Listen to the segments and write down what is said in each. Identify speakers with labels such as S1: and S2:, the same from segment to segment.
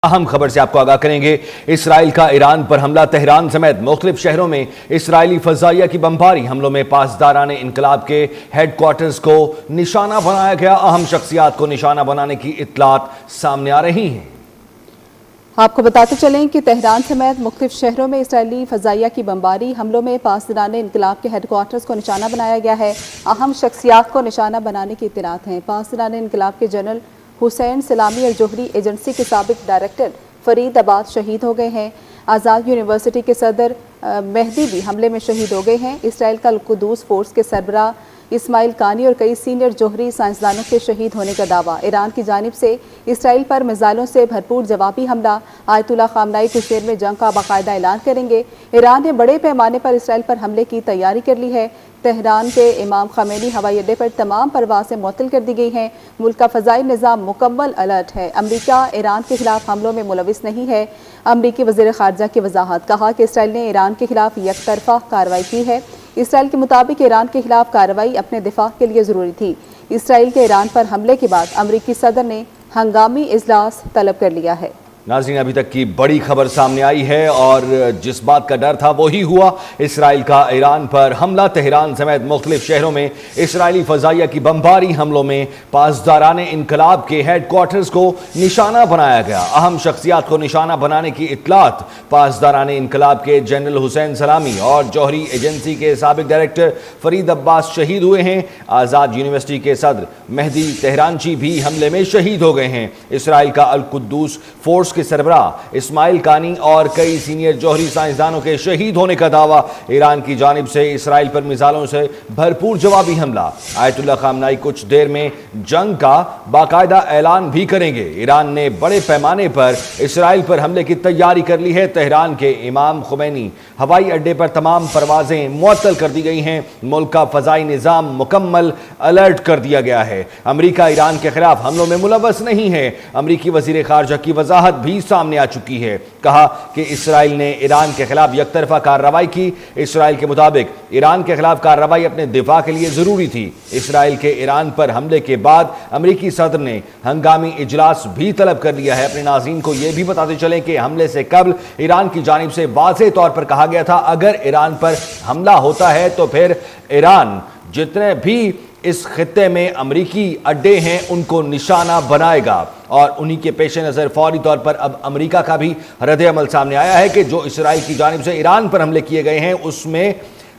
S1: اہم خبر سے آپ کو آگاہ کریں گے۔ اسرائیل کا ایران پر حملہ، تہران سمیت مختلف شہروں میں اسرائیلی فضائیہ کی بمباری حملوں میں پاسداران انقلاب کے ہیڈ کوارٹرز کو نشانہ بنایا گیا۔ اہم شخصیات کو نشانہ بنانے کی اطلاعات سامنے آ رہی ہیں۔
S2: آپ کو بتاتے چلیں کہ تہران سمیت مختلف شہروں میں اسرائیلی فضائیہ کی بمباری حملوں میں پاسداران انقلاب کے ہیڈ کوارٹرز کو نشانہ بنایا گیا ہے۔ اہم شخصیات کو نشانہ بنانے کی اطلاعات ہیں۔ پاسداران انقلاب کے جنرل حسین سلامی اور جوہری ایجنسی کے سابق ڈائریکٹر فرید عباس شہید ہو گئے ہیں۔ آزاد یونیورسٹی کے صدر مہدی بھی حملے میں شہید ہو گئے ہیں۔ اسرائیل کا القدس فورس کے سربراہ اسماعیل کانی اور کئی سینئر جوہری سائنسدانوں کے شہید ہونے کا دعویٰ۔ ایران کی جانب سے اسرائیل پر میزائلوں سے بھرپور جوابی حملہ، آیت اللہ خامنائی کچھ دیر میں جنگ کا باقاعدہ اعلان کریں گے۔ ایران نے بڑے پیمانے پر اسرائیل پر حملے کی تیاری کر لی ہے۔ تہران کے امام خمینی ہوائی اڈے پر تمام پروازیں معطل کر دی گئی ہیں۔ ملک کا فضائی نظام مکمل الرٹ ہے۔ امریکہ ایران کے خلاف حملوں میں ملوث نہیں ہے۔ امریکی وزیر خارجہ کی وضاحت، کہا کہ اسرائیل نے ایران کے خلاف یک طرفہ کارروائی کی ہے۔ اسرائیل کے مطابق ایران کے خلاف کارروائی اپنے دفاع کے لیے ضروری تھی۔ اسرائیل کے ایران پر حملے کے بعد امریکی صدر نے ہنگامی اجلاس طلب کر لیا ہے۔
S1: ناظرین، ابھی تک کی بڑی خبر سامنے آئی ہے اور جس بات کا ڈر تھا وہی ہوا۔ اسرائیل کا ایران پر حملہ، تہران سمیت مختلف شہروں میں اسرائیلی فضائیہ کی بمباری حملوں میں پاسداران انقلاب کے ہیڈ کوارٹرز کو نشانہ بنایا گیا۔ اہم شخصیات کو نشانہ بنانے کی اطلاعات پاسداران انقلاب کے جنرل حسین سلامی اور جوہری ایجنسی کے سابق ڈائریکٹر فرید عباس شہید ہوئے ہیں۔ آزاد یونیورسٹی کے صدر مہدی تہرانچی بھی حملے میں شہید ہو گئے ہیں۔ اسرائیل کا القدس فورس کے سربراہ اسماعیل کانی اور کئی سینئر جوہری سائنسدانوں کے شہید ہونے کا دعویٰ۔ ایران کی جانب سے اسرائیل پر میزائلوں سے بھرپور جوابی حملہ، آیت اللہ خامنائی کچھ دیر میں جنگ کا باقاعدہ اعلان بھی کریں گے۔ ایران نے بڑے پیمانے پر اسرائیل پر حملے کی تیاری کر لی ہے۔ تہران کے امام خمینی ہوائی اڈے پر تمام پروازیں معطل کر دی گئی ہیں۔ ملک کا فضائی نظام مکمل الرٹ کر دیا گیا ہے۔ امریکہ ایران کے خلاف حملوں میں ملوث نہیں ہے۔ امریکی وزیر خارجہ کی وضاحت بھی سامنے آ چکی ہے، کہا کہ اسرائیل نے ایران کے خلاف یک طرفہ کارروائی کی۔ اسرائیل کے مطابق ایران کے خلاف کارروائی اپنے دفاع کے لیے ضروری تھی۔ اسرائیل کے ایران پر حملے کے بعد امریکی صدر نے ہنگامی اجلاس بھی طلب کر لیا ہے۔ اپنے ناظرین کو یہ بھی بتاتے چلیں کہ حملے سے قبل ایران کی جانب سے واضح طور پر کہا گیا تھا اگر ایران پر حملہ ہوتا ہے تو پھر ایران جتنے بھی اس خطے میں امریکی اڈے ہیں ان کو نشانہ بنائے گا، اور انہی کے پیش نظر فوری طور پر اب امریکہ کا بھی رد عمل سامنے آیا ہے کہ جو اسرائیل کی جانب سے ایران پر حملے کیے گئے ہیں اس میں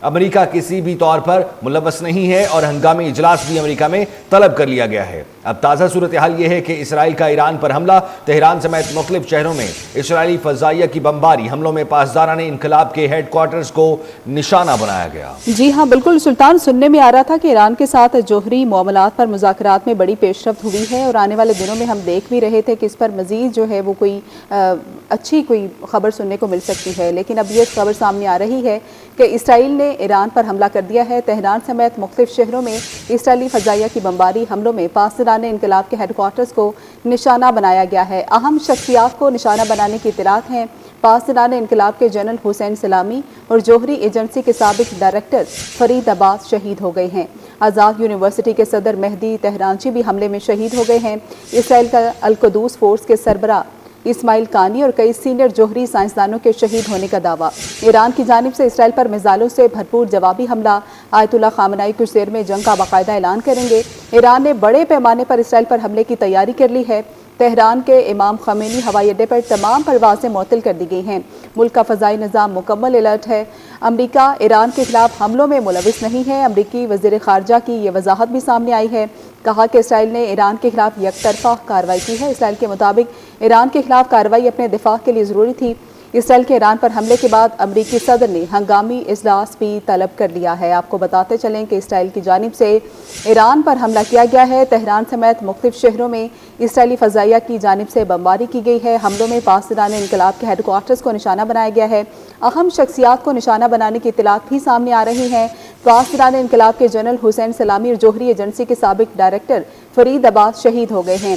S1: امریکہ کسی بھی طور پر ملوث نہیں ہے، اور ہنگامی اجلاس بھی امریکہ میں طلب کر لیا گیا ہے۔ اب تازہ صورتحال یہ ہے کہ اسرائیل کا ایران پر حملہ، تہران سمیت مختلف شہروں میں اسرائیلی فضائیہ کی بمباری حملوں میں پاسداران انقلاب کے ہیڈ کوارٹرز کو نشانہ بنایا گیا۔
S2: جی ہاں، بالکل سلطان، سننے میں آ رہا تھا کہ ایران کے ساتھ جوہری معاملات پر مذاکرات میں بڑی پیش رفت ہوئی ہے، اور آنے والے دنوں میں ہم دیکھ بھی رہے تھے کہ اس پر مزید جو ہے وہ کوئی اچھی کوئی خبر سننے کو مل سکتی ہے، لیکن اب یہ خبر سامنے آ رہی ہے کہ اسرائیل نے ایران پر حملہ کر دیا ہے۔ تہران سمیت مختلف شہروں میں اسرائیلی فضائیہ کی بمباری حملوں میں پاسداران انقلاب کے ہیڈ کوارٹرز کو نشانہ بنایا گیا ہے۔ اہم شخصیات کو نشانہ بنانے کی اطلاعات ہیں۔ پاسداران انقلاب کے جنرل حسین سلامی اور جوہری ایجنسی کے سابق ڈائریکٹر فرید عباس شہید ہو گئے ہیں۔ آزاد یونیورسٹی کے صدر مہدی تہرانچی بھی حملے میں شہید ہو گئے ہیں۔ اسرائیل کا القدس فورس کے سربراہ اسماعیل کانی اور کئی سینئر جوہری سائنسدانوں کے شہید ہونے کا دعویٰ۔ ایران کی جانب سے اسرائیل پر میزائلوں سے بھرپور جوابی حملہ، آیت اللہ خامنائی کچھ دیر میں جنگ کا باقاعدہ اعلان کریں گے۔ ایران نے بڑے پیمانے پر اسرائیل پر حملے کی تیاری کر لی ہے۔ تہران کے امام خمینی ہوائی اڈے پر تمام پروازیں معطل کر دی گئی ہیں۔ ملک کا فضائی نظام مکمل الرٹ ہے۔ امریکہ ایران کے خلاف حملوں میں ملوث نہیں ہے۔ امریکی وزیر خارجہ کی یہ وضاحت بھی سامنے آئی ہے، کہا کہ اسرائیل نے ایران کے خلاف یک طرفہ کارروائی کی ہے۔ اسرائیل کے مطابق ایران کے خلاف کارروائی اپنے دفاع کے لیے ضروری تھی۔ اسرائیل کے ایران پر حملے کے بعد امریکی صدر نے ہنگامی اجلاس بھی طلب کر لیا ہے۔ آپ کو بتاتے چلیں کہ اسرائیل کی جانب سے ایران پر حملہ کیا گیا ہے۔ تہران سمیت مختلف شہروں میں اسرائیلی فضائیہ کی جانب سے بمباری کی گئی ہے۔ حملوں میں پاسداران انقلاب کے ہیڈ کوارٹرز کو نشانہ بنایا گیا ہے۔ اہم شخصیات کو نشانہ بنانے کی اطلاعات بھی سامنے آ رہی ہیں۔ پاسداران انقلاب کے جنرل حسین سلامی اور جوہری ایجنسی کے سابق ڈائریکٹر فرید عباس شہید ہو گئے ہیں۔